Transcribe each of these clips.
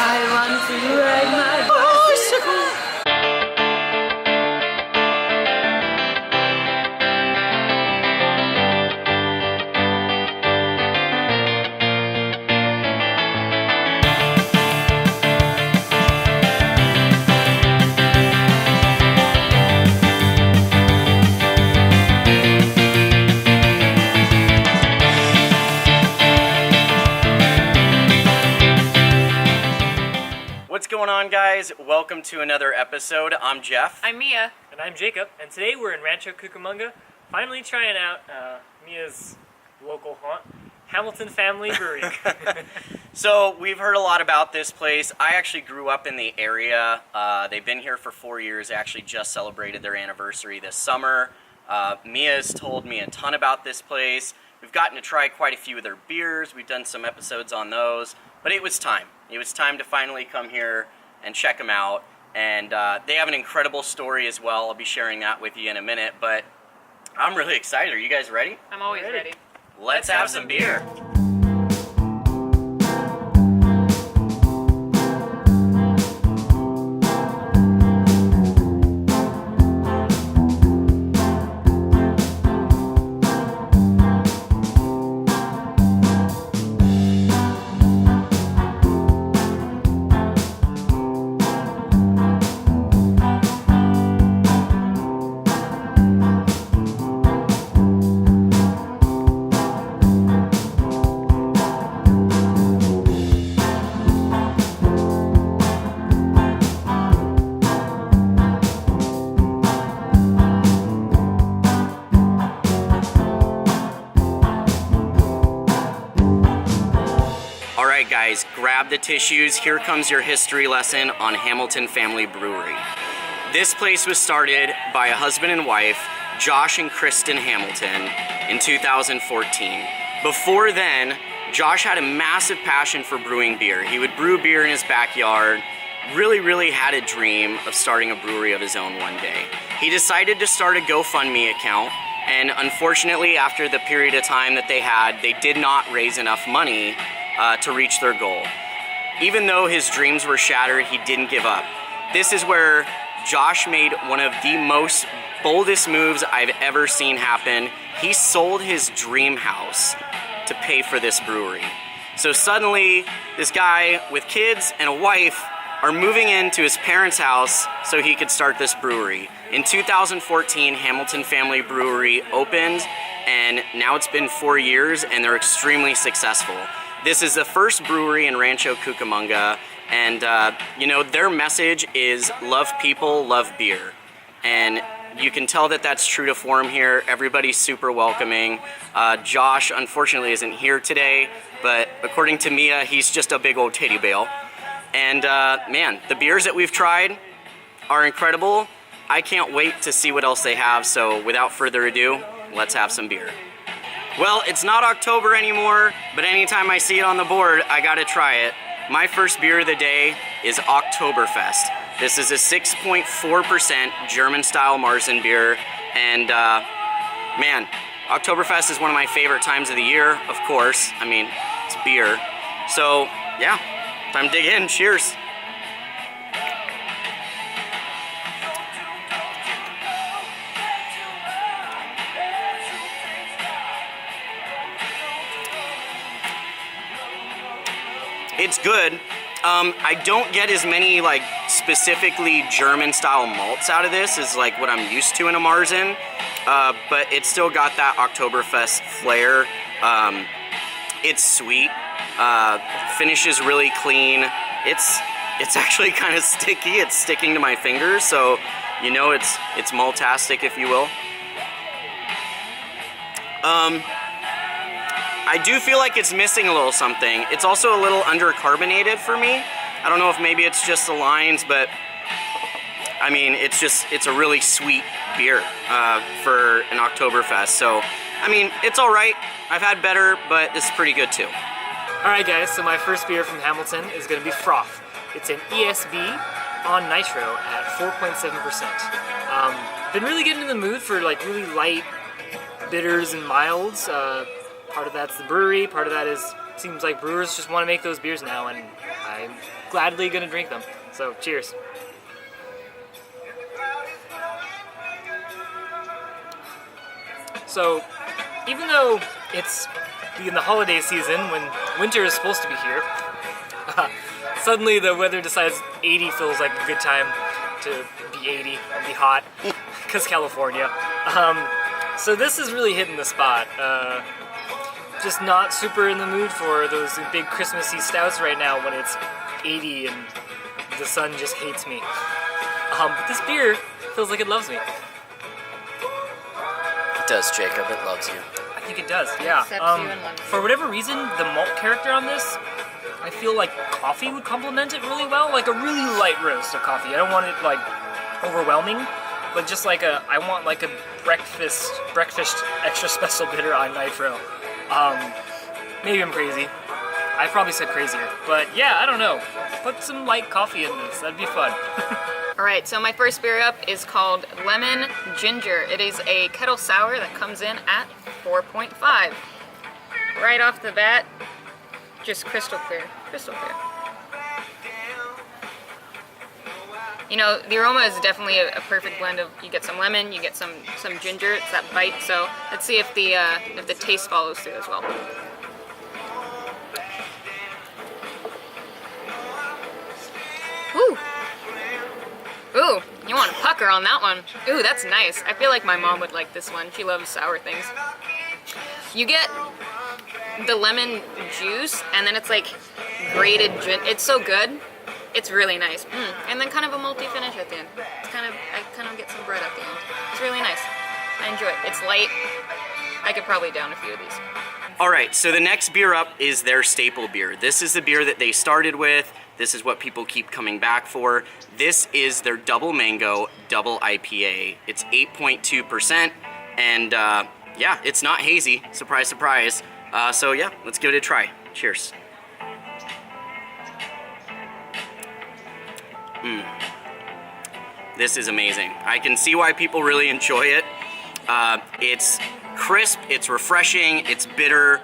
I want to ride my bicycle. What's going on, guys? Welcome to another episode. I'm Jeff. I'm Mia. And I'm Jacob, and today we're in Rancho Cucamonga, finally trying out Mia's local haunt, Hamilton Family Brewery. So we've heard a lot about this place. I actually grew up in the area. They've been here for 4 years. They actually just celebrated their anniversary this summer. Mia's told me a ton about this place. We've gotten to try quite a few of their beers. We've done some episodes on those, but it was time. It was time to finally come here and check them out. And they have an incredible story as well. I'll be sharing that with you in a minute, but I'm really excited. Are you guys ready? I'm always ready. Let's have some beer. Alright guys, grab the tissues. Here comes your history lesson on Hamilton Family Brewery. This place was started by a husband and wife, Josh and Kristen Hamilton, in 2014. Before then, Josh had a massive passion for brewing beer. He would brew beer in his backyard, really had a dream of starting a brewery of his own one day. He decided to start a GoFundMe account, and unfortunately after the period of time that they had, they did not raise enough money to reach their goal. Even though his dreams were shattered, he didn't give up. This is where Josh made one of the most boldest moves I've ever seen happen. He sold his dream house to pay for this brewery. So suddenly, this guy with kids and a wife are moving into his parents' house so he could start this brewery. In 2014, Hamilton Family Brewery opened, and now it's been 4 years, and they're extremely successful. This is the first brewery in Rancho Cucamonga, and you know, their message is love people, love beer. And you can tell that that's true to form here. Everybody's super welcoming. Josh, unfortunately, isn't here today, but according to Mia, he's just a big old teddy bear. And man, the beers that we've tried are incredible. I can't wait to see what else they have, so without further ado, let's have some beer. Well, it's not October anymore, but anytime I see it on the board, I gotta try it. My first beer of the day is Oktoberfest. This is a 6.4% German-style Marzen beer, and man, Oktoberfest is one of my favorite times of the year, of course. I mean, it's beer. So, yeah, time to dig in. Cheers. It's good. I don't get as many like specifically German style malts out of this as like what I'm used to in a Marzen, but it's still got that Oktoberfest flair. It's sweet, finishes really clean. It's actually kind of sticky. It's sticking to my fingers, so you know it's maltastic, if you will. I do feel like it's missing a little something. It's also a little undercarbonated for me. I don't know if maybe it's just the lines, but I mean, it's a really sweet beer for an Oktoberfest. So, I mean, it's all right. I've had better, but this is pretty good too. All right, guys, so my first beer from Hamilton is gonna be Froth. It's an ESB on nitro at 4.7%. Been really getting in the mood for like really light bitters and milds. Part of that's the brewery, part of that is seems like brewers just want to make those beers now, and I'm gladly gonna drink them. So cheers. So even though it's in the holiday season when winter is supposed to be here, suddenly the weather decides 80 feels like a good time to be 80 and be hot, because California. So this is really hitting the spot. Just not super in the mood for those big Christmassy stouts right now when it's 80 and the sun just hates me. But this beer feels like it loves me. It does, Jacob. It loves you. I think it does, yeah. For whatever reason, the malt character on this, I feel like coffee would complement it really well. Like a really light roast of coffee. I don't want it like overwhelming, but just like I want like a breakfast extra special bitter on nitro. Maybe I'm crazy. I probably said crazier, but yeah, I don't know. Put some light coffee in this. That'd be fun. Alright, so my first beer up is called Lemon Ginger. It is a kettle sour that comes in at 4.5. Right off the bat, just crystal clear. Crystal clear. You know, the aroma is definitely a perfect blend of, you get some lemon, you get some ginger, it's that bite, so let's see if the taste follows through as well. Ooh! Ooh, you want a pucker on that one. Ooh, that's nice. I feel like my mom would like this one. She loves sour things. You get the lemon juice, and then it's like grated gin. It's so good. It's really nice. And then kind of a malty finish at the end. I kind of get some bread at the end. It's really nice. I enjoy it. It's light. I could probably down a few of these. All right, so the next beer up is their staple beer. This is the beer that they started with. This is what people keep coming back for. This is their Double Mango Double IPA. It's 8.2%, and yeah, it's not hazy. Surprise, surprise. So yeah, let's give it a try. Cheers. This is amazing. I can see why people really enjoy it. It's crisp, it's refreshing, it's bitter,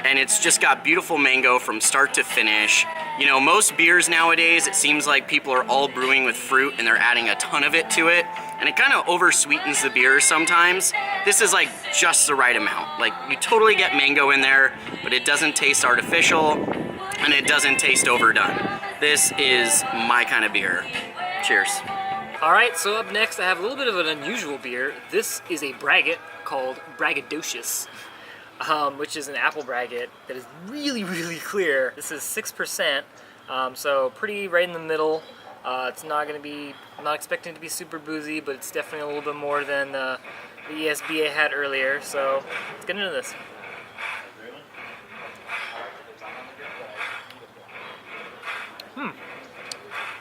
and it's just got beautiful mango from start to finish. You know, most beers nowadays, it seems like people are all brewing with fruit and they're adding a ton of it to it, and it kind of oversweetens the beer sometimes. This is like just the right amount. Like, you totally get mango in there, but it doesn't taste artificial, and it doesn't taste overdone. This is my kind of beer. Cheers. All right, so up next I have a little bit of an unusual beer. This is a braggot called Braggadocious, which is an apple braggot that is really, really clear. This is 6%, so pretty right in the middle. It's not going to be, I'm not expecting it to be super boozy, but it's definitely a little bit more than the ESB I had earlier, so let's get into this.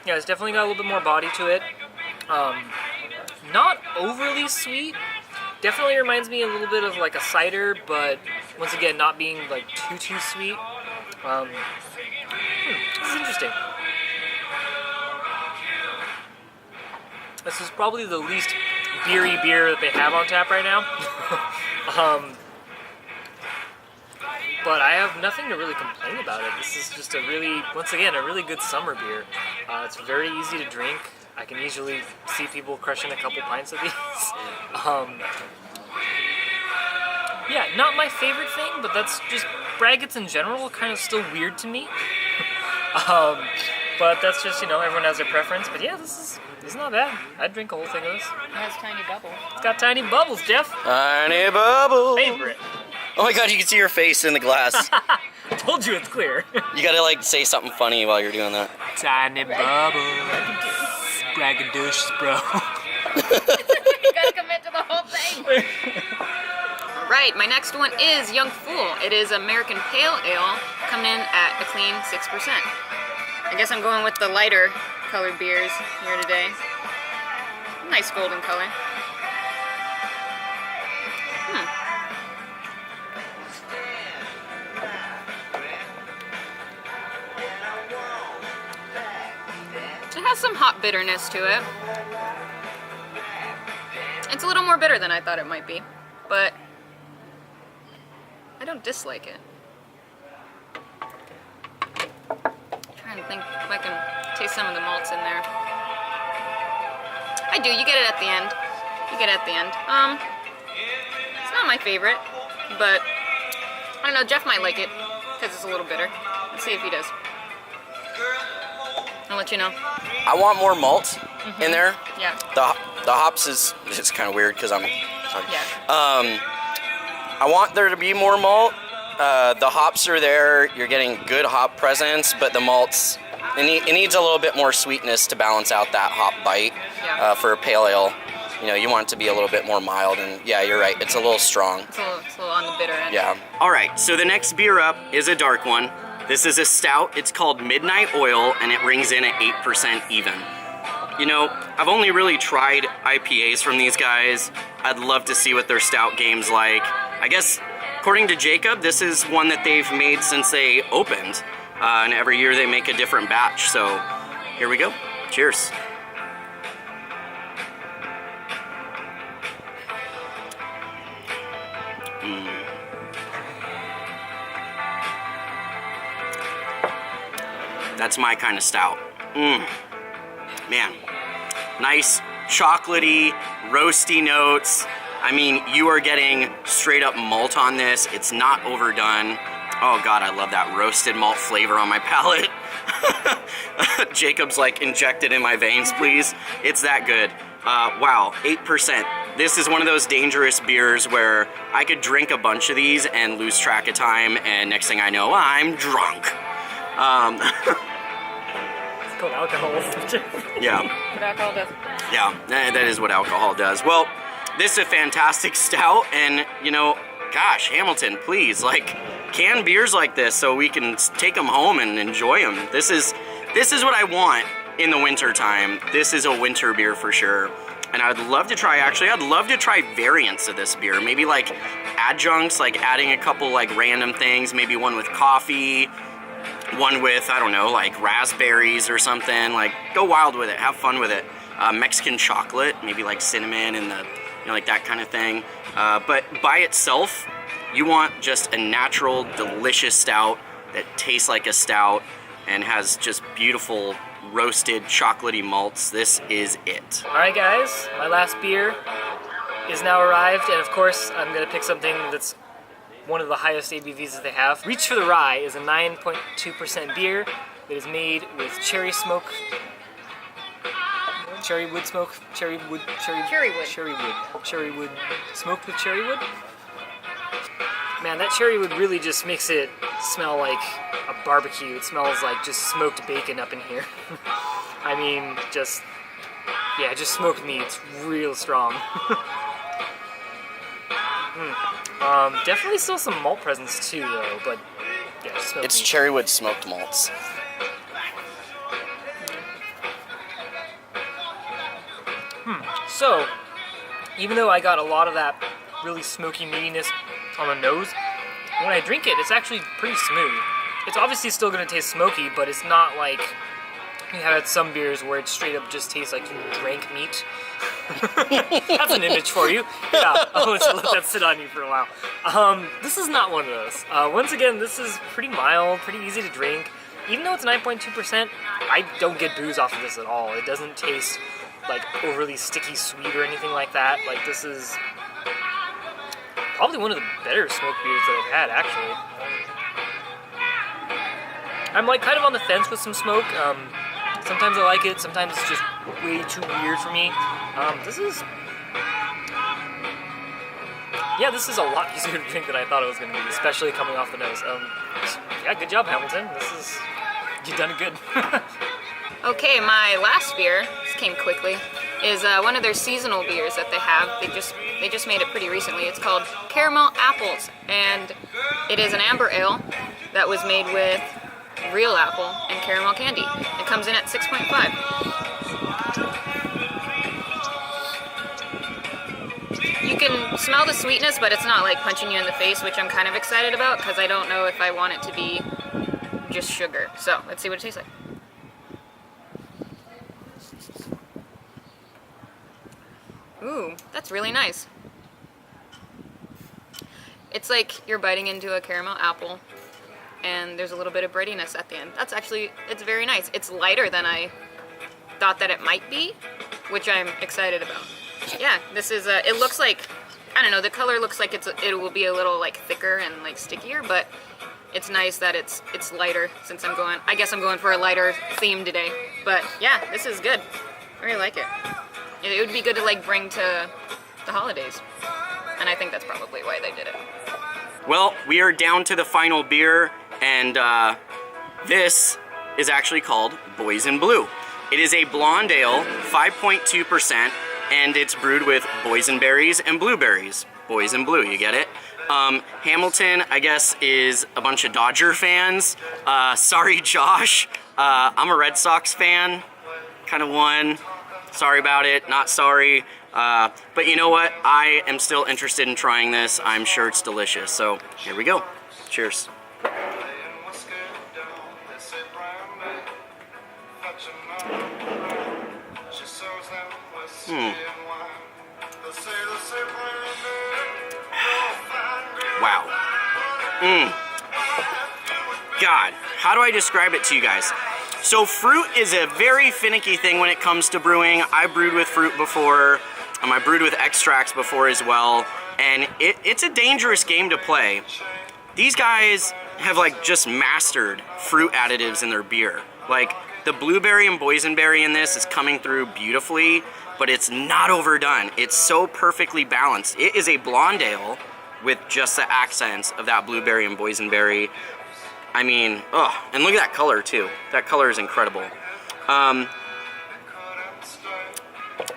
Yeah, it's definitely got a little bit more body to it. Not overly sweet. Definitely reminds me a little bit of like a cider, but once again, not being like too sweet. This is interesting. This is probably the least beery beer that they have on tap right now. But I have nothing to really complain about it. This is just a really, once again, a really good summer beer. It's very easy to drink. I can easily see people crushing a couple pints of these. Yeah, not my favorite thing, but that's just, braggots in general kind of still weird to me. But that's just, you know, everyone has their preference. But yeah, this is not bad. I'd drink a whole thing of this. It has tiny bubbles. It's got tiny bubbles, Jeff. Tiny bubbles. Favorite. Oh my god, you can see your face in the glass. Told you it's clear. You gotta like say something funny while you're doing that. Tiny bubbles. Braggadocious, bro. You gotta commit to the whole thing. Right, my next one is Young Fool. It is American Pale Ale, coming in at a clean 6%. I guess I'm going with the lighter colored beers here today. Nice golden color. It has some hop bitterness to it. It's a little more bitter than I thought it might be, but I don't dislike it. think if I can taste some of the malts in there. I do. You get it at the end. You get it at the end. It's not my favorite, but I don't know. Jeff might like it because it's a little bitter. Let's see if he does. I'll let you know. I want more malt in there. Yeah. The hops is it's kind of weird because I'm sorry. Yeah. I want there to be more malt. The hops are there. You're getting good hop presence, but the malts it needs a little bit more sweetness to balance out that hop bite. Yeah. For a pale ale. You know, you want it to be a little bit more mild, and yeah, you're right. It's a little strong. It's a little on the bitter end. Yeah. All right. So the next beer up is a dark one. This is a stout. It's called Midnight Oil, and it rings in at 8% even. You know, I've only really tried IPAs from these guys. I'd love to see what their stout game's like. I guess, according to Jacob, this is one that they've made since they opened. And every year they make a different batch. So here we go. Cheers. That's my kind of stout. Man, nice chocolatey, roasty notes. I mean, you are getting straight up malt on this. It's not overdone. Oh God, I love that roasted malt flavor on my palate. Jacob's like, inject it in my veins, please. It's that good. Wow, 8%. This is one of those dangerous beers where I could drink a bunch of these and lose track of time, and next thing I know, I'm drunk. It's called alcohol. Yeah. What alcohol does? Yeah, that is what alcohol does. Well, this is a fantastic stout, and you know, gosh, Hamilton, please, like, can beers like this so we can take them home and enjoy them. This is what I want in the winter time. This is a winter beer for sure. And I'd love to try variants of this beer. Maybe like adjuncts, like adding a couple like random things, maybe one with coffee, one with, I don't know, like raspberries or something. Like, go wild with it, have fun with it. Mexican chocolate, maybe like cinnamon and the, you know, like that kind of thing. But by itself, you want just a natural, delicious stout that tastes like a stout and has just beautiful roasted chocolatey malts. This is it. All right, guys, my last beer is now arrived, and of course, I'm gonna pick something that's one of the highest ABVs that they have. Reach for the Rye is a 9.2% beer that is made with cherry wood smoked with cherry wood. Man, that cherry wood really just makes it smell like a barbecue. It smells like just smoked bacon up in here. I mean, just smoked meat. It's real strong. Definitely still some malt presence too, though. But yeah, just smoked It's meat. cherrywood smoked malts. So, even though I got a lot of that really smoky meatiness on the nose, when I drink it, it's actually pretty smooth. It's obviously still going to taste smoky, but it's not like you have had some beers where it straight up just tastes like you drank meat. That's an image for you. Yeah, I'll let that sit on you for a while. This is not one of those. Once again, this is pretty mild, pretty easy to drink. Even though it's 9.2%, I don't get booze off of this at all. It doesn't taste like overly sticky sweet or anything like that. Like, this is probably one of the better smoked beers that I've had, actually. I'm like kind of on the fence with some smoke. Sometimes I like it, sometimes it's just way too weird for me. This is a lot easier to drink than I thought it was going to be, especially coming off the nose. Yeah, good job, Hamilton. You've done it good. Okay, my last beer, this came quickly, is one of their seasonal beers that they have. They just made it pretty recently. It's called Caramel Apples, and it is an amber ale that was made with real apple and caramel candy. It comes in at 6.5. You can smell the sweetness, but it's not like punching you in the face, which I'm kind of excited about because I don't know if I want it to be just sugar. So let's see what it tastes like. Ooh, that's really nice. It's like you're biting into a caramel apple, and there's a little bit of breadiness at the end. It's very nice. It's lighter than I thought that it might be, which I'm excited about. Yeah, this is, it looks like, I don't know, the color looks like it will be a little like thicker and like stickier, but it's nice that it's lighter since I guess I'm going for a lighter theme today. But yeah, this is good. I really like it. It would be good to like bring to the holidays. And I think that's probably why they did it. Well, we are down to the final beer, and this is actually called Boys in Blue. It is a blonde ale, 5.2%, and it's brewed with boysenberries and blueberries. Boys in Blue, you get it? Hamilton, I guess, is a bunch of Dodger fans. Sorry, Josh. I'm a Red Sox fan. Kind of won. Sorry about it. Not sorry. But you know what? I am still interested in trying this. I'm sure it's delicious. So here we go. Cheers. Wow. God, how do I describe it to you guys? So fruit is a very finicky thing when it comes to brewing. I brewed with fruit before. I brewed with extracts before as well. And it's a dangerous game to play. These guys have like just mastered fruit additives in their beer. Like the blueberry and boysenberry in this is coming through beautifully, but it's not overdone. It's so perfectly balanced. It is a blonde ale with just the accents of that blueberry and boysenberry. I mean, oh, and look at that color too. That color is incredible. I'm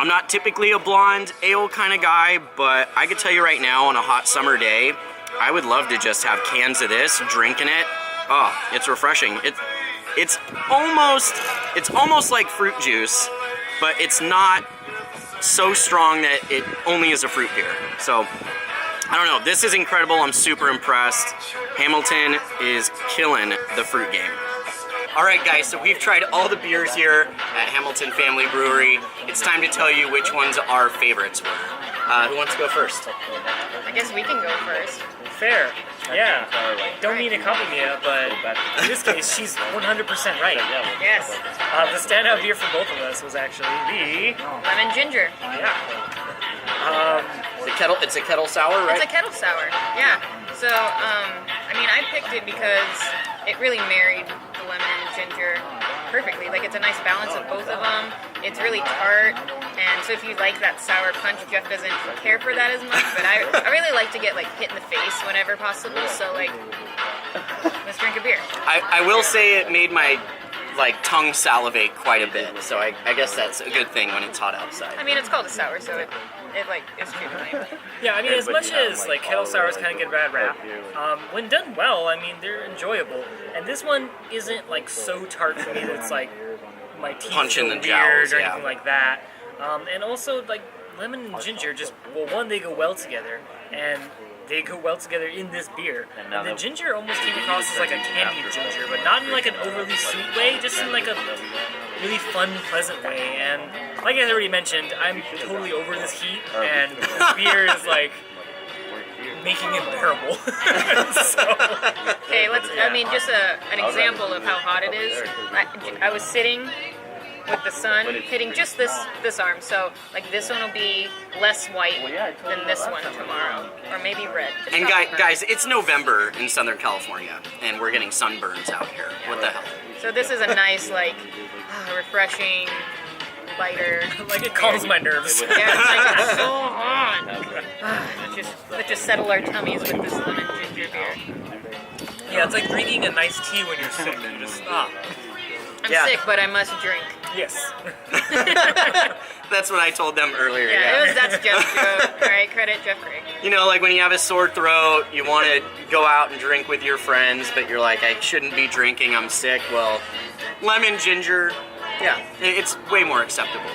not typically a blonde ale kind of guy, but I could tell you right now, on a hot summer day, I would love to just have cans of this, drinking it. Oh, it's refreshing. It's almost like fruit juice, but it's not so strong that it only is a fruit beer. So, I don't know, this is incredible. I'm super impressed. Hamilton is killing the fruit game. All right, guys, so we've tried all the beers here at Hamilton Family Brewery. It's time to tell you which ones our favorites were. Who wants to go first? I guess we can go first. Fair. Yeah. Don't mean to copy Mia, but in this case, she's 100% right. Yes. The standout beer for both of us was actually the Lemon ginger. Yeah. It's a kettle sour, right? It's a kettle sour, yeah. So, I mean, I picked it because it really married the lemon and ginger perfectly. Like, it's a nice balance of both of them. It's really tart, and so if you like that sour punch, Jeff doesn't care for that as much, but I really like to get, like, hit in the face whenever possible, so, like, let's drink a beer. I will say it made my tongue salivate quite a bit, so I guess that's a good thing when it's hot outside. I mean, it's called a sour, so it is true to name. Yeah, I mean, as much as kettle sours kind of get a bad rap, when done well, I mean, they're enjoyable. And this one isn't so tart for me that it's my teeth punching the weird jowls, or anything like that. And also lemon and ginger just one, they go well together, and they go well together in this beer. And the ginger almost came across as a candied ginger, but not in an overly sweet way, just in a really fun, pleasant way. And like I already mentioned, I'm totally over this heat, and this beer is making it bearable. Okay, just an example of how hot it is. I was sitting with the sun hitting just this arm, so this one will be less white than this one tomorrow, or maybe red. And guys, it's November in Southern California, and we're getting sunburns out here. What the hell? So this is a nice, refreshing, lighter. It calms my nerves. Yeah, it's so hot. Let's just settle our tummies with this lemon ginger beer. Yeah, it's like drinking a nice tea when you're sick. You just I'm sick, but I must drink. Yes. That's what I told them earlier. Yeah, that's Jeff's joke. All right, credit Jeff Craig. You know, when you have a sore throat, you want to go out and drink with your friends, but you're like, I shouldn't be drinking, I'm sick. Well, lemon ginger, yeah, it's way more acceptable.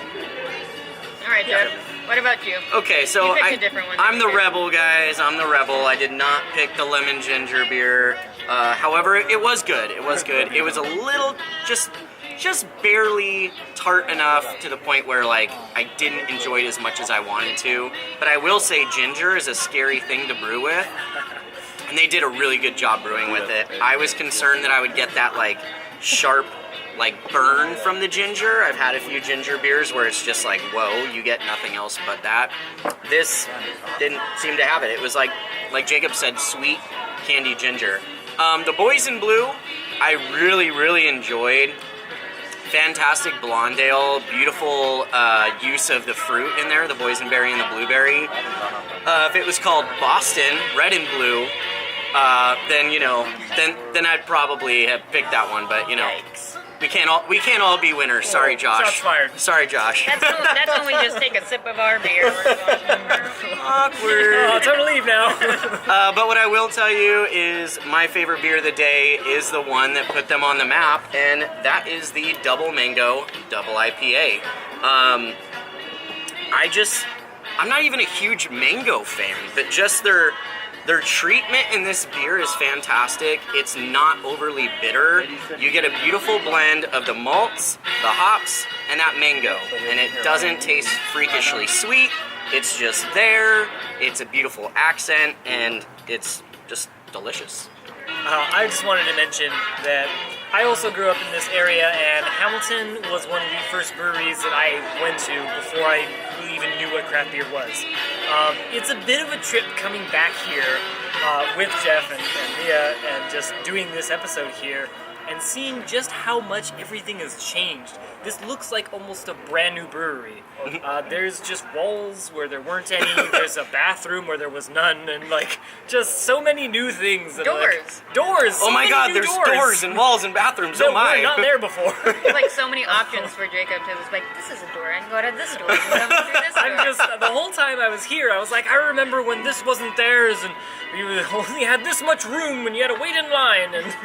All right, Jeff. What about you? Okay, so you picked a different one. I'm the rebel, guys. I'm the rebel. I did not pick the lemon ginger beer. However, it was good. It was good. It was a little, just barely tart enough to the point where I didn't enjoy it as much as I wanted to. But I will say ginger is a scary thing to brew with. And they did a really good job brewing with it. I was concerned that I would get that like sharp like burn from the ginger. I've had a few ginger beers where it's just like, whoa, you get nothing else but that. This didn't seem to have it. It was like Jacob said, sweet candy ginger. The Boys in Blue, I really enjoyed. Fantastic blonde ale, beautiful use of the fruit in there, the boysenberry and the blueberry. If it was called Boston Red and Blue, then you know, then I'd probably have picked that one. But you know, we can't all be winners. Sorry, Josh. Shots fired. Sorry, Josh. That's when we just take a sip of our beer. Awkward. Oh, time to leave now. But what I will tell you is my favorite beer of the day is the one that put them on the map, and that is the Double Mango Double IPA. I'm not even a huge mango fan, but just their treatment in this beer is fantastic. It's not overly bitter. You get a beautiful blend of the malts, the hops, and that mango, and it doesn't taste freakishly sweet. It's just there. It's a beautiful accent, and it's just delicious. I just wanted to mention that I also grew up in this area, and Hamilton was one of the first breweries that I went to before I really even knew what craft beer was. It's a bit of a trip coming back here with Jeff and Mia and just doing this episode here and seeing just how much everything has changed. This looks like almost a brand new brewery. There's just walls where there weren't any, there's a bathroom where there was none, and like just so many new things. That, Doors. Doors! Oh my god, there's doors and walls and bathrooms. Oh my. Were not there before. There's like so many options for Jacob to was like, this is a door, I can go to this door, I can go through this door. I'm just, the whole time I was here, I was like, I remember when this wasn't theirs, and we only had this much room, and you had to wait in line, and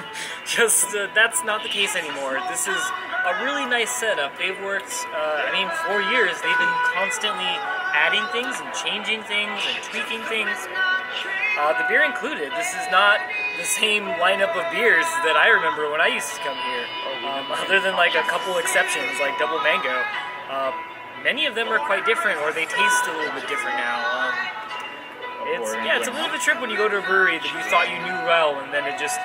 just, that's not the case anymore. This is a really nice setup. They've worked, 4 years, they've been constantly adding things and changing things and tweaking things. The beer included. This is not the same lineup of beers that I remember when I used to come here, other than like a couple exceptions, like Double Mango. Many of them are quite different, or they taste a little bit different now. It's a little bit of a trip when you go to a brewery that you thought you knew well, and then it just,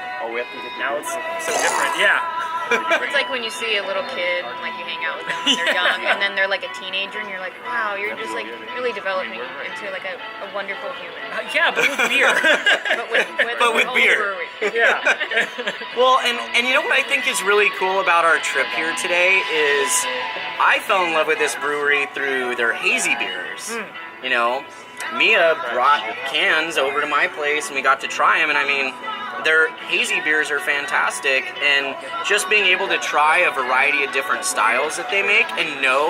now it's so different. Yeah. It's like when you see a little kid, like you hang out with them when they're young, and then they're like a teenager, and you're like, wow, you're just like really developing into like a wonderful human. Yeah, but with beer. but with beer. Brewery. Yeah. Well, and you know what I think is really cool about our trip here today is I fell in love with this brewery through their hazy beers. You know, Mia brought cans over to my place, and we got to try them, and I mean, their hazy beers are fantastic, and just being able to try a variety of different styles that they make and know,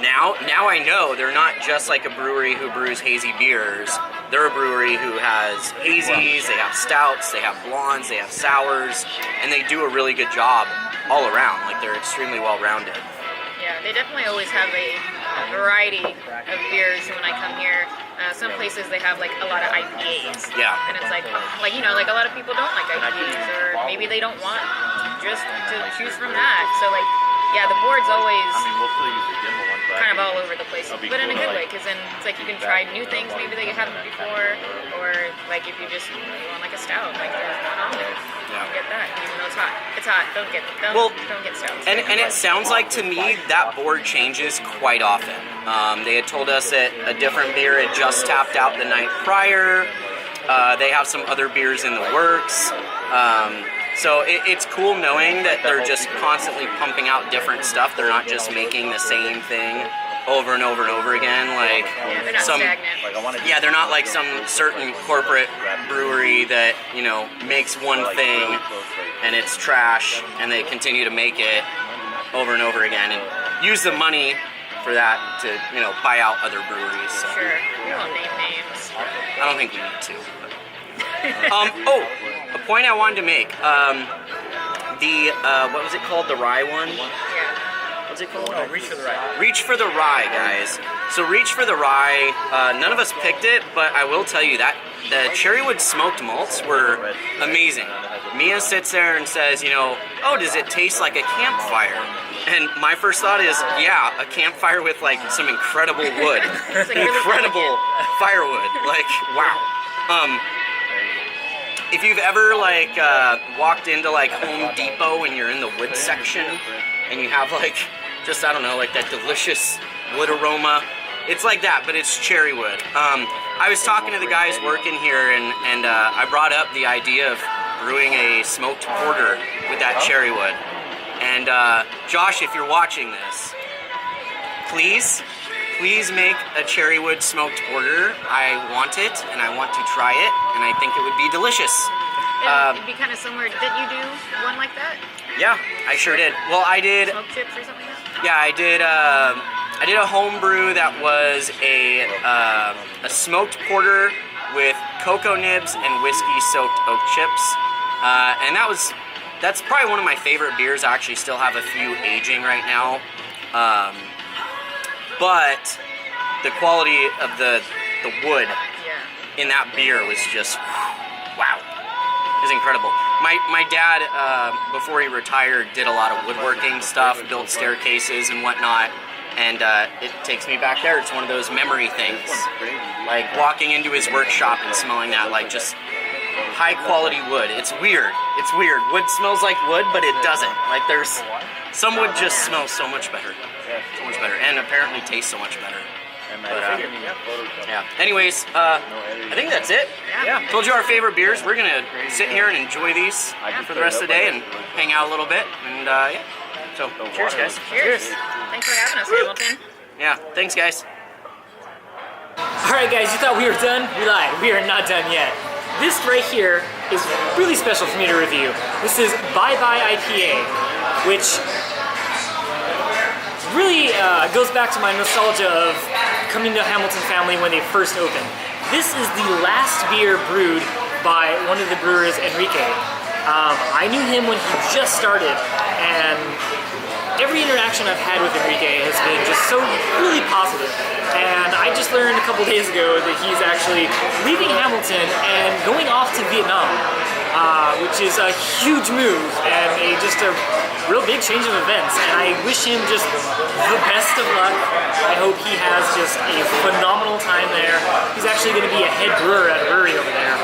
now I know they're not just like a brewery who brews hazy beers. They're a brewery who has hazies, they have stouts, they have blondes, they have sours, and they do a really good job all around. Like, they're extremely well-rounded. Yeah, they definitely always have a variety of beers when I come here. Some places they have like a lot of IPAs. Yeah. And it's like, like a lot of people don't like IPAs, or maybe they don't want just to choose from that. So like, yeah, the board's always kind of all over the place, but in a good way, because then it's like you can try new things maybe that you haven't before, or like if you just want like a stout, like there's one on there. You can get that, even though it's hot. It's hot. Don't get stouts. And it sounds like to me that board changes quite often. They had told us that a different beer had just tapped out the night prior. They have some other beers in the works. So it's cool knowing that they're just constantly pumping out different stuff. They're not just making the same thing over and over and over again. Like they're not stagnant. Yeah, they're not like some certain corporate brewery that, you know, makes one thing and it's trash and they continue to make it over and over again and use the money for that to, you know, buy out other breweries. So. Sure, we won't name names. I don't think we need to. A point I wanted to make. What was it called? The rye one? Yeah. What's it called? Oh, Reach for the Rye. Reach for the Rye, guys. So Reach for the Rye, none of us picked it, but I will tell you that the cherrywood smoked malts were amazing. Mia sits there and says, you know, oh, does it taste like a campfire? And my first thought is, yeah, a campfire with like some incredible wood. Like incredible firewood. Like, wow. if you've ever like walked into like Home Depot and you're in the wood section and you have like just, I don't know, like that delicious wood aroma, it's like that, but it's cherry wood. I was talking to the guys working here and I brought up the idea of brewing a smoked porter with that cherry wood. And Josh, if you're watching this, please make a cherry wood smoked porter. I want it, and I want to try it, and I think it would be delicious. It'd be kind of similar. Didn't you do one like that? Yeah, I sure did. Well, I did. Smoke chips or something like that? Yeah, I did. I did a home brew that was a smoked porter with cocoa nibs and whiskey-soaked oak chips, and that's probably one of my favorite beers. I actually still have a few aging right now. But the quality of the wood in that beer was just, wow, it was incredible. My dad, before he retired, did a lot of woodworking stuff, built staircases and whatnot, and it takes me back there. It's one of those memory things, like walking into his workshop and smelling that, like just high quality wood. It's weird. It's weird. Wood smells like wood, but it doesn't. Like some wood just smells so much better. So much better, and apparently tastes so much better. But, yeah. Anyways, I think that's it. Yeah. Told you our favorite beers. We're gonna sit here and enjoy these for the rest of the day and hang out a little bit. And yeah. So, cheers, guys. Cheers. Thanks for having us, Hamilton. Yeah. Thanks, guys. Alright guys, you thought we were done? We lied. We are not done yet. This right here is really special for me to review. This is Bye Bye IPA, which really goes back to my nostalgia of coming to Hamilton Family when they first opened. This is the last beer brewed by one of the brewers, Enrique. I knew him when he just started, and every interaction I've had with Enrique has been just so really positive. And I just learned a couple days ago that he's actually leaving Hamilton and going off to Vietnam, which is a huge move and just a real big change of events. And I wish him just the best of luck. I hope he has just a phenomenal time there. He's actually going to be a head brewer at a brewery over there.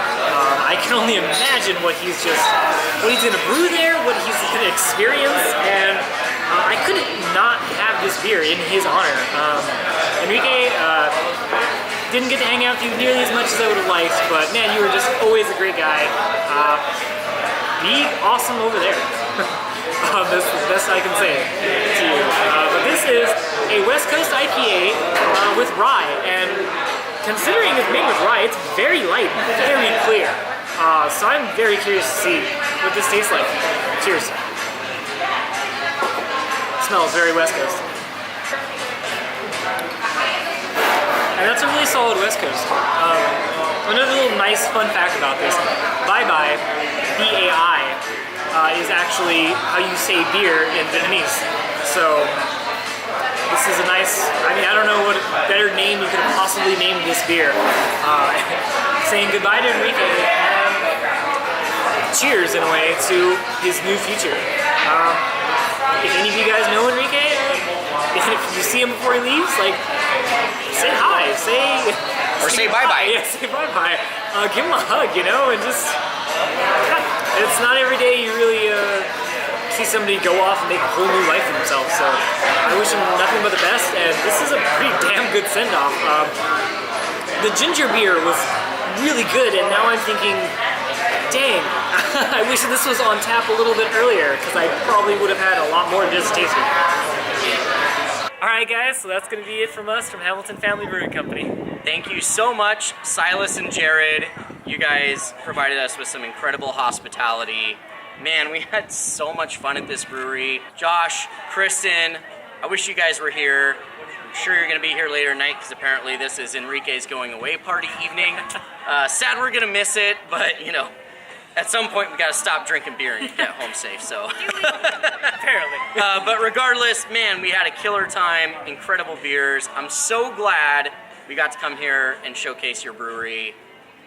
I can only imagine what he's going to brew there, what he's going to experience, and I couldn't not have this beer in his honor. Enrique didn't get to hang out with you nearly as much as I would have liked, but man, you were just always a great guy. Be awesome over there. That's the best I can say to you. But this is a West Coast IPA with rye, and considering it's made with rye, it's very light, very clear. So I'm very curious to see what this tastes like. Cheers. Smells very West Coast. And that's a really solid West Coast. Another little nice fun fact about this, Bye Bye, B-A-I, is actually how you say beer in Vietnamese. So this is a nice, I don't know what better name you could have possibly named this beer. Saying goodbye to Enrique and cheers in a way to his new future. If any of you guys know Enrique, if you see him before he leaves, like, say hi, say bye-bye. Yeah, say bye-bye. Give him a hug, and just, it's not every day you really see somebody go off and make a whole new life for themselves, so I wish him nothing but the best, and this is a pretty damn good send-off. The ginger beer was really good, and now I'm thinking, dang, I wish this was on tap a little bit earlier, because I probably would have had a lot more of this tasting. Alright guys, so that's going to be it from us from Hamilton Family Brewing Company. Thank you so much, Silas and Jared. You guys provided us with some incredible hospitality. Man, we had so much fun at this brewery. Josh, Kristen, I wish you guys were here. I'm sure you're going to be here later tonight because apparently this is Enrique's going away party evening. Sad we're going to miss it, but at some point we got to stop drinking beer and get home safe, so. Apparently. But regardless, man, we had a killer time, incredible beers. I'm so glad we got to come here and showcase your brewery.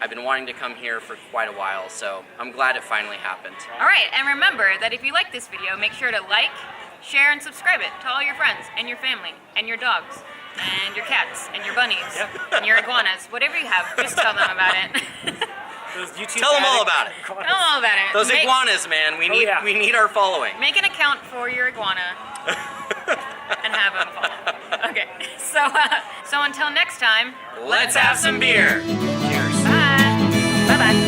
I've been wanting to come here for quite a while, so I'm glad it finally happened. All right, and remember that if you like this video, make sure to like, share, and subscribe it to all your friends and your family and your dogs and your cats and your bunnies and your iguanas, whatever you have, just tell them about it. Those YouTube Tell them all addicts. about it. Tell them all about it. Those Make- iguanas, man. We need yeah. we need our following. Make an account for your iguana and have them follow. Okay, so until next time, Let's have some beer. Cheers. bye. Bye-bye.